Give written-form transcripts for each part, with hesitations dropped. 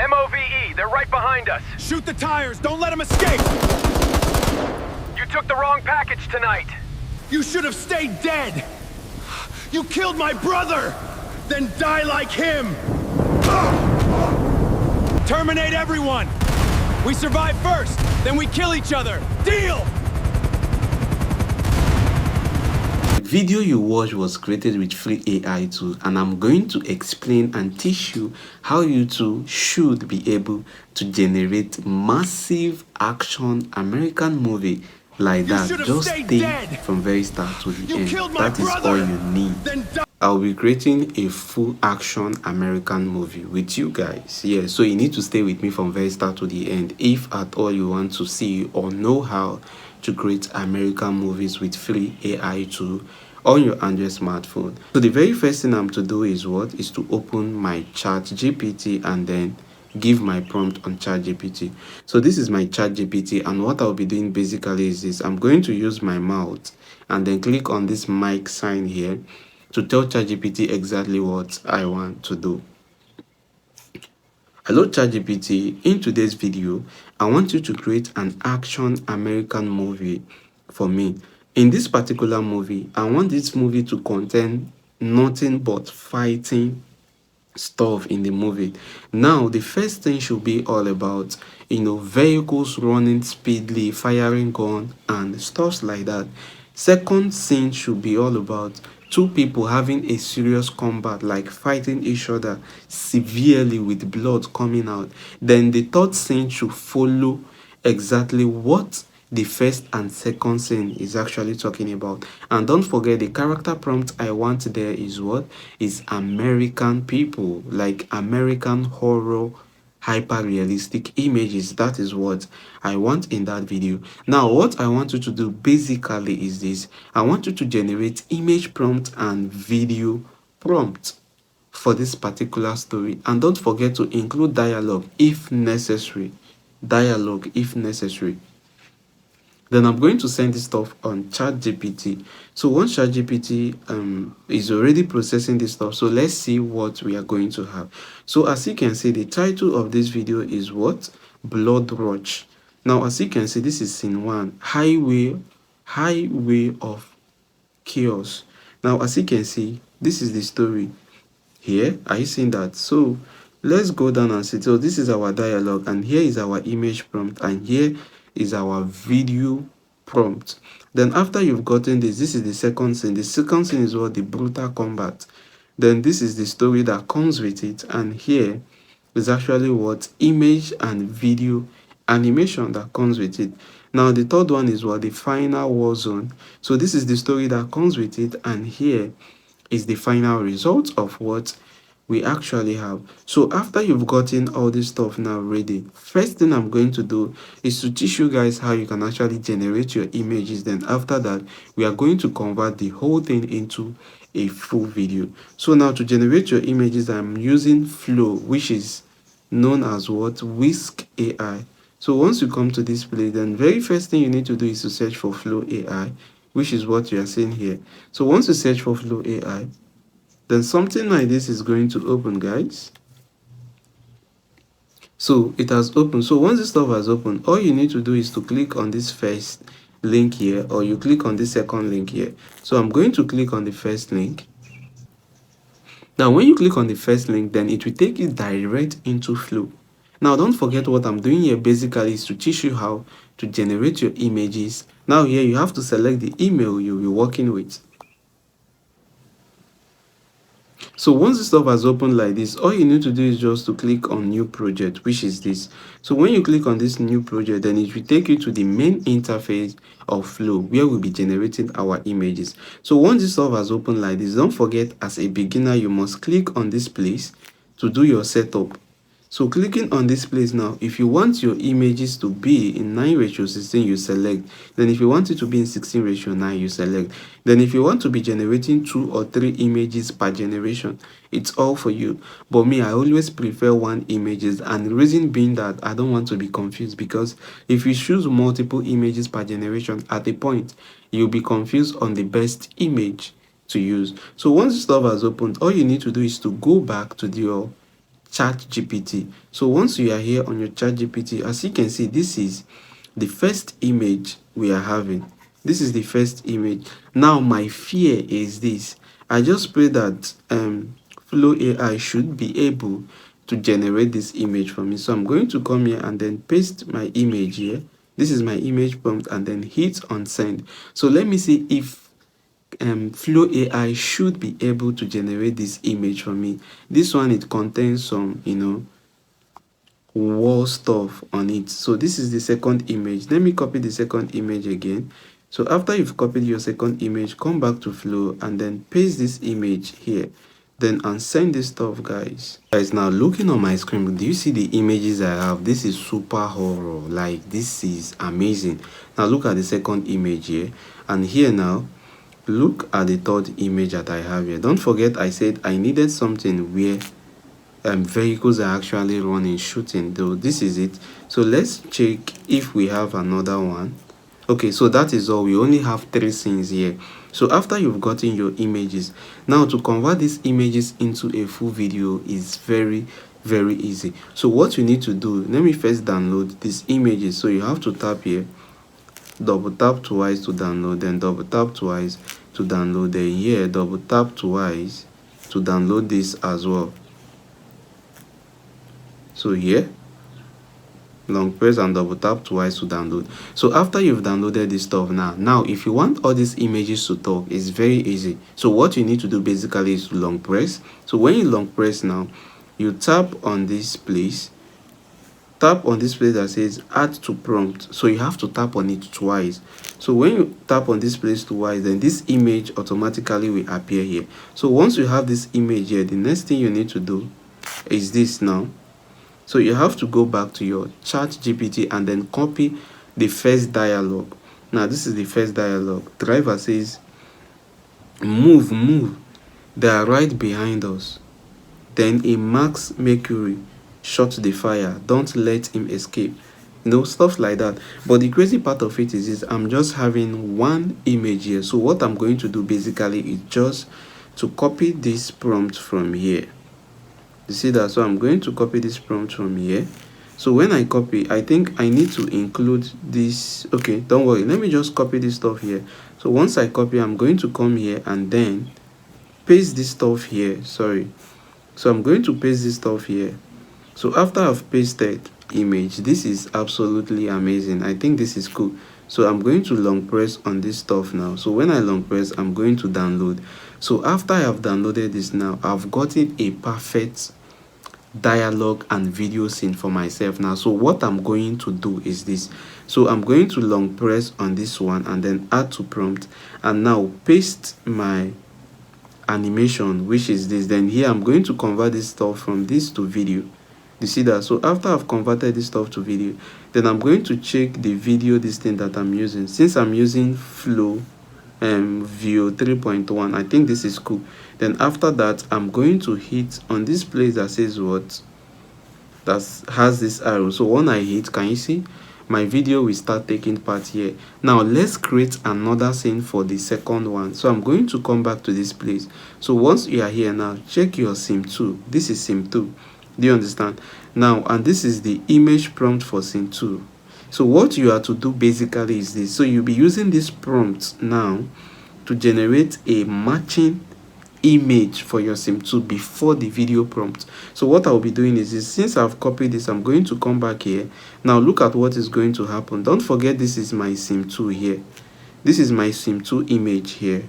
MOVE, they're right behind us. Shoot the tires, don't let them escape! You took the wrong package tonight. You should have stayed dead! You killed my brother! Then die like him! Terminate everyone! We survive first, then we kill each other! Deal! The video you watched was created with free AI tools, and I'm going to explain and teach you how you too should be able to generate massive action American movie like that. Just stay from very start to the end. That is all you need. I'll be creating a full action American movie with you guys. Yeah, so you need to stay with me from very start to the end if at all you want to see or know how to create American movies with free AI tool on your Android smartphone. So the very first thing I'm to do is what? Is to open my ChatGPT and then give my prompt on ChatGPT. So this is my ChatGPT, and what I'll be doing basically is this. I'm going to use my mouth and then click on this mic sign here to tell ChatGPT exactly what I want to do. Hello ChatGPT, in today's video, I want you to create an action American movie for me. In this particular movie, I want this movie to contain nothing but fighting stuff in the movie. Now, the first thing should be all about, vehicles running speedily, firing gun and stuff like that. Second scene should be all about two people having a serious combat, like fighting each other severely with blood coming out. Then the third scene should follow exactly what the first and second scene is actually talking about. And don't forget, the character prompt I want there is what? Is American people, like American horror hyper realistic images. That is what I want in that video. Now what I want you to do basically is this. I want you to generate image prompt and video prompt for this particular story, and don't forget to include dialogue if necessary. Then I'm going to send this stuff on ChatGPT. So once ChatGPT is already processing this stuff, so let's see what we are going to have. So as you can see, the title of this video is what? Blood Rush. Now as you can see, this is scene 1, highway of chaos. Now as you can see, this is the story here. Are you seeing that? So let's go down and see. So this is our dialogue, and here is our image prompt, and here is our video prompt. Then after you've gotten this is the second scene. The second scene is what? The brutal combat. Then this is the story that comes with it, and here is actually what? Image and video animation that comes with it. Now the third one is what? The final war zone. So this is the story that comes with it, and here is the final result of what we actually have. So after you've gotten all this stuff now ready, first thing I'm going to do is to teach you guys how you can actually generate your images. Then after that, we are going to convert the whole thing into a full video. So now to generate your images, I'm using Flow, which is known as what? Whisk AI. So once you come to this place, then very first thing you need to do is to search for Flow AI, which is what you are seeing here. So once you search for Flow AI, then something like this is going to open, guys. So it has opened. So once this stuff has opened, all you need to do is to click on this first link here, or you click on this second link here. So I'm going to click on the first link. Now when you click on the first link, then it will take you direct into Flow. Now don't forget, what I'm doing here basically is to teach you how to generate your images. Now here you have to select the email you'll be working with. So once the stuff has opened like this, all you need to do is just to click on new project, which is this. So when you click on this new project, then it will take you to the main interface of Flow, where we'll be generating our images. So once this stuff has opened like this, don't forget, as a beginner, you must click on this place to do your setup. So clicking on this place now, if you want your images to be in 9:16, you select. Then if you want it to be in 16:9, you select. Then if you want to be generating 2 or 3 images per generation, it's all for you. But me, I always prefer 1 images, and the reason being that I don't want to be confused, because if you choose multiple images per generation, at a point you'll be confused on the best image to use. So once the stuff has opened, all you need to do is to go back to your ChatGPT. So once you are here on your ChatGPT, as you can see, this is the first image we are having. This is the first image. Now my fear is this. I just pray that Flow AI should be able to generate this image for me. So I'm going to come here and then paste my image here. This is my image prompt, and then hit on send. So let me see if Flow AI should be able to generate this image for me. This one, it contains some, wall stuff on it. So this is the second image. Let me copy the second image again. So after you've copied your second image, come back to Flow and then paste this image here. Then unsend this stuff, guys. Guys, now looking on my screen, do you see the images I have? This is super horror. Like, this is amazing. Now look at the second image here, and here now look at the third image that I have here. Don't forget I said I needed something where vehicles are actually running, shooting, though. This is it. So let's check if we have another one. Okay, so that is all. We only have 3 scenes here. So after you've gotten your images, now to convert these images into a full video is very easy. So what you need to do, let me first download these images. So you have to tap here, double tap twice to download, then double tap twice to download, then here double tap twice to download this as well. So here, long press and double tap twice to download. So after you've downloaded this stuff, now if you want all these images to talk, it's very easy. So what you need to do basically is to long press. So when you long press now, you tap on this place, that says add to prompt. So you have to tap on it twice. So when you tap on this place twice, then this image automatically will appear here. So once you have this image here, the next thing you need to do is this now. So you have to go back to your ChatGPT and then copy the first dialogue. Now this is the first dialogue. Driver says, move, they are right behind us. Then a Max Mercury shot the fire, don't let him escape. Stuff like that. But the crazy part of it is I'm just having one image here. So what I'm going to do basically is just to copy this prompt from here. You see that? So I'm going to copy this prompt from here. So when I copy, I think I need to include this. Okay, don't worry, let me just copy this stuff here. So once I copy, I'm going to come here and then paste this stuff here. So I'm going to paste this stuff here. So after I've pasted image, this is absolutely amazing. I think this is cool. So I'm going to long press on this stuff now. So when I long press, I'm going to download. So after I have downloaded this now, I've gotten a perfect dialogue and video scene for myself now. So what I'm going to do is this. So I'm going to long press on this one and then add to prompt, and now paste my animation, which is this. Then here I'm going to convert this stuff from this to video. You see that? So after I've converted this stuff to video, then I'm going to check the video, this thing that I'm using. Since I'm using Flow View 3.1, I think this is cool. Then after that, I'm going to hit on this place that says what, that has this arrow. So when I hit, can you see my video will start taking part here. Now let's create another scene for the second one. So I'm going to come back to this place. So once you are here now, check your sim 2. This is sim 2. Do you understand? Now, and this is the image prompt for sim 2. So what you are to do basically is this. So you'll be using this prompt now to generate a matching image for your sim 2 before the video prompt. So what I'll be doing is this. Since I've copied this, I'm going to come back here. Now look at what is going to happen. Don't forget, this is my sim 2 here. This is my sim 2 image here.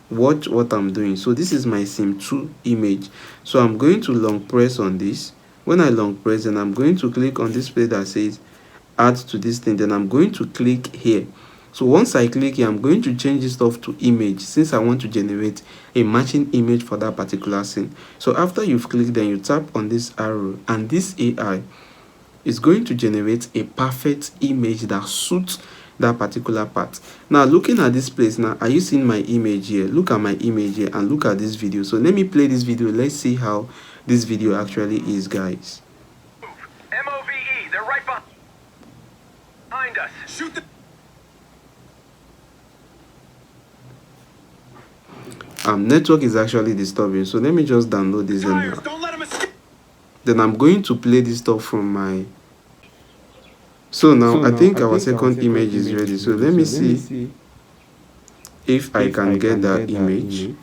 Watch what I'm doing. So this is my sim 2 image. So I'm going to long press on this. When I long press, and I'm going to click on this place that says add to this thing. Then I'm going to click here. So once I click here, I'm going to change this stuff to image, since I want to generate a matching image for that particular scene. So after you've clicked, then you tap on this arrow, and this AI is going to generate a perfect image that suits that particular part. Now looking at this place now, are you seeing my image here? Look at my image here and look at this video. So let me play this video. Let's see how this video actually is, guys. MOVE, they're right behind us. Shoot the... Network is actually disturbing, so let me just download this. Tires, don't let him escape. Then I'm going to play this stuff from my. So now I think our second image is ready. So let me see if I can get that image.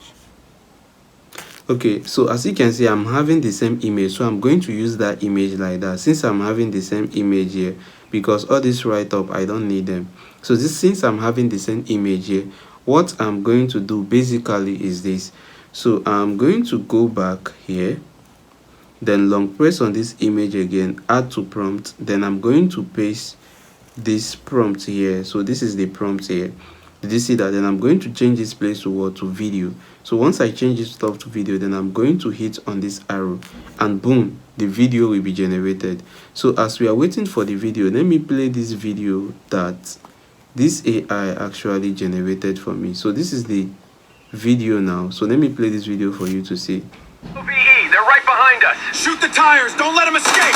Okay, so as you can see, I'm having the same image, so I'm going to use that image like that, since I'm having the same image here, because all this write-up, I don't need them. So since I'm having the same image here, what I'm going to do basically is this. So I'm going to go back here, then long press on this image again, add to prompt, then I'm going to paste this prompt here. So this is the prompt here. Did you see that? Then I'm going to change this place to what? To video. So once I change this stuff to video, then I'm going to hit on this arrow, and boom, the video will be generated. So as we are waiting for the video, let me play this video that this AI actually generated for me. So this is the video now. So let me play this video for you to see. OVE, they're right behind us. Shoot the tires! Don't let them escape!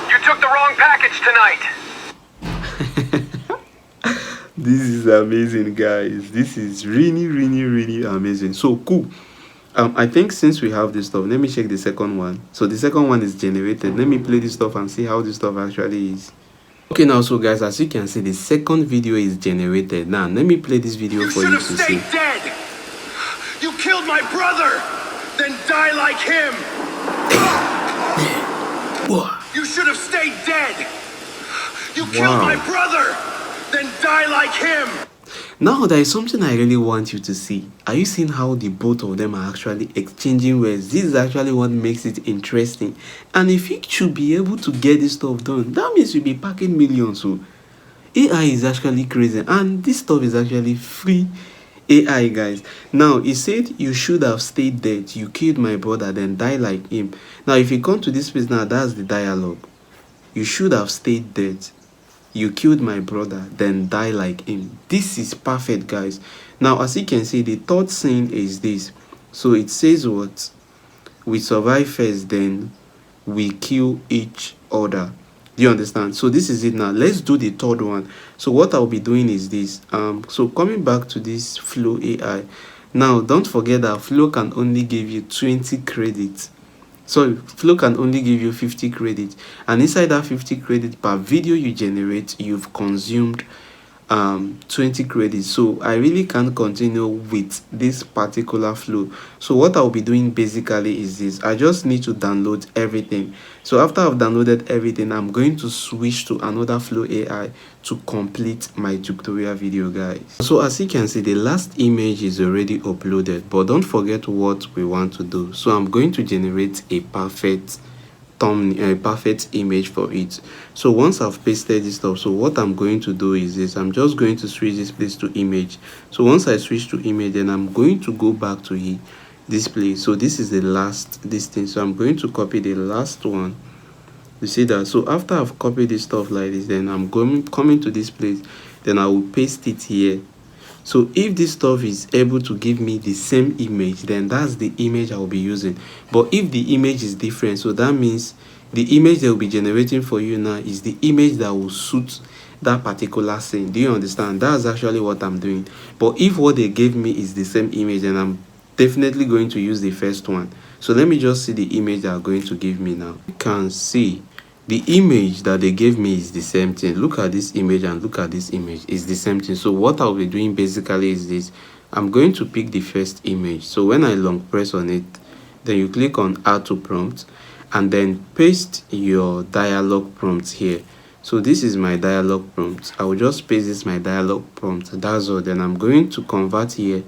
You took the wrong package tonight. This is amazing, guys. This is really amazing. So cool. I think since we have this stuff, let me check the second one. So the second one is generated. Let me play this stuff and see how this stuff actually is. Okay, now so guys, as you can see, the second video is generated. Now let me play this video for you to see. You should have stayed dead! You killed my brother! Then die like him! You should have stayed dead! You killed my brother! Then die like him! Now there is something I really want you to see. Are you seeing how the both of them are actually exchanging words? This is actually what makes it interesting. And if you should be able to get this stuff done, that means you'll be packing millions. So AI is actually crazy, and this stuff is actually free AI, guys. Now it said you should have stayed dead. You killed my brother, then die like him. Now if you come to this place now, that's the dialogue. You should have stayed dead. You killed my brother, then die like him. This is perfect, guys. Now as you can see, the third scene is this. So it says what? We survive first, then we kill each other. Do you understand? So this is it. Now let's do the third one. So what I'll be doing is this. So coming back to this Flow AI. Now don't forget that Flow can only give you 20 credits. So Flow can only give you 50 credits, and inside that 50 credits per video you generate, you've consumed 20 credits. So I really can't continue with this particular Flow. So what I'll be doing basically is this. I just need to download everything. So after I've downloaded everything, I'm going to switch to another Flow AI to complete my tutorial video, guys. So as you can see, the last image is already uploaded, but don't forget what we want to do. So I'm going to generate a perfect thumbnail, a perfect image for it. So once I've pasted this stuff, so what I'm going to do is this. I'm just going to switch this place to image. So once I switch to image, then I'm going to go back to this place. So this is the last distance. So I'm going to copy the last one. You see that? So after I've copied this stuff like this, then I'm coming to this place, then I will paste it here. So if this stuff is able to give me the same image, then that's the image I will be using. But if the image is different, so that means the image they will be generating for you now is the image that will suit that particular scene. Do you understand? That's actually what I'm doing. But if what they gave me is the same image, then I'm definitely going to use the first one. So let me just see the image they are going to give me now. You can see the image that they gave me is the same thing. Look at this image and look at this image. It's the same thing. So what I'll be doing basically is this. I'm going to pick the first image. So when I long press on it, then you click on add to prompt and then paste your dialog prompt here. So this is my dialog prompt. I will just paste this my dialog prompt. That's all. Then I'm going to convert here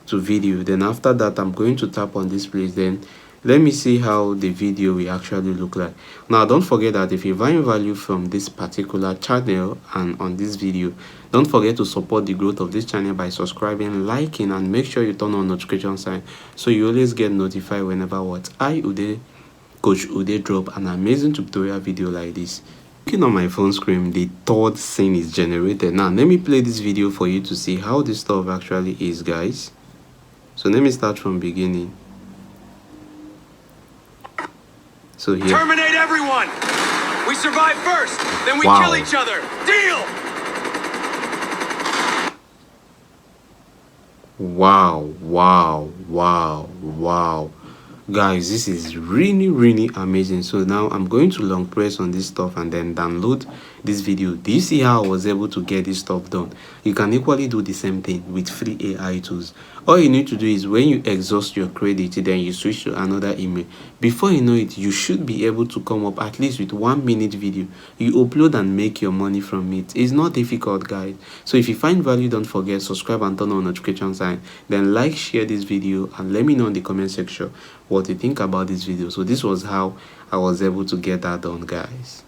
to video. Then after that, I'm going to tap on this place. Then let me see how the video will actually look like. Now don't forget that if you find value from this particular channel and on this video, don't forget to support the growth of this channel by subscribing, liking, and make sure you turn on notification sign so you always get notified whenever what Coach Ude drop an amazing tutorial video like this. Looking on my phone screen, the third scene is generated. Now let me play this video for you to see how this stuff actually is, guys. So let me start from beginning. So here. Terminate everyone! We survive first, then we kill each other. Deal! Wow. Guys, this is really amazing. So now I'm going to long press on this stuff and then download this video. Do you see how I was able to get this stuff done? You can equally do the same thing with free AI tools. All you need to do is when you exhaust your credit, then you switch to another email. Before you know it, you should be able to come up at least with 1 minute video. You upload and make your money from it. It's not difficult, guys. So if you find value, don't forget subscribe and turn on notification sign. Then like, share this video, and let me know in the comment section what you think about this video. So this was how I was able to get that done, guys.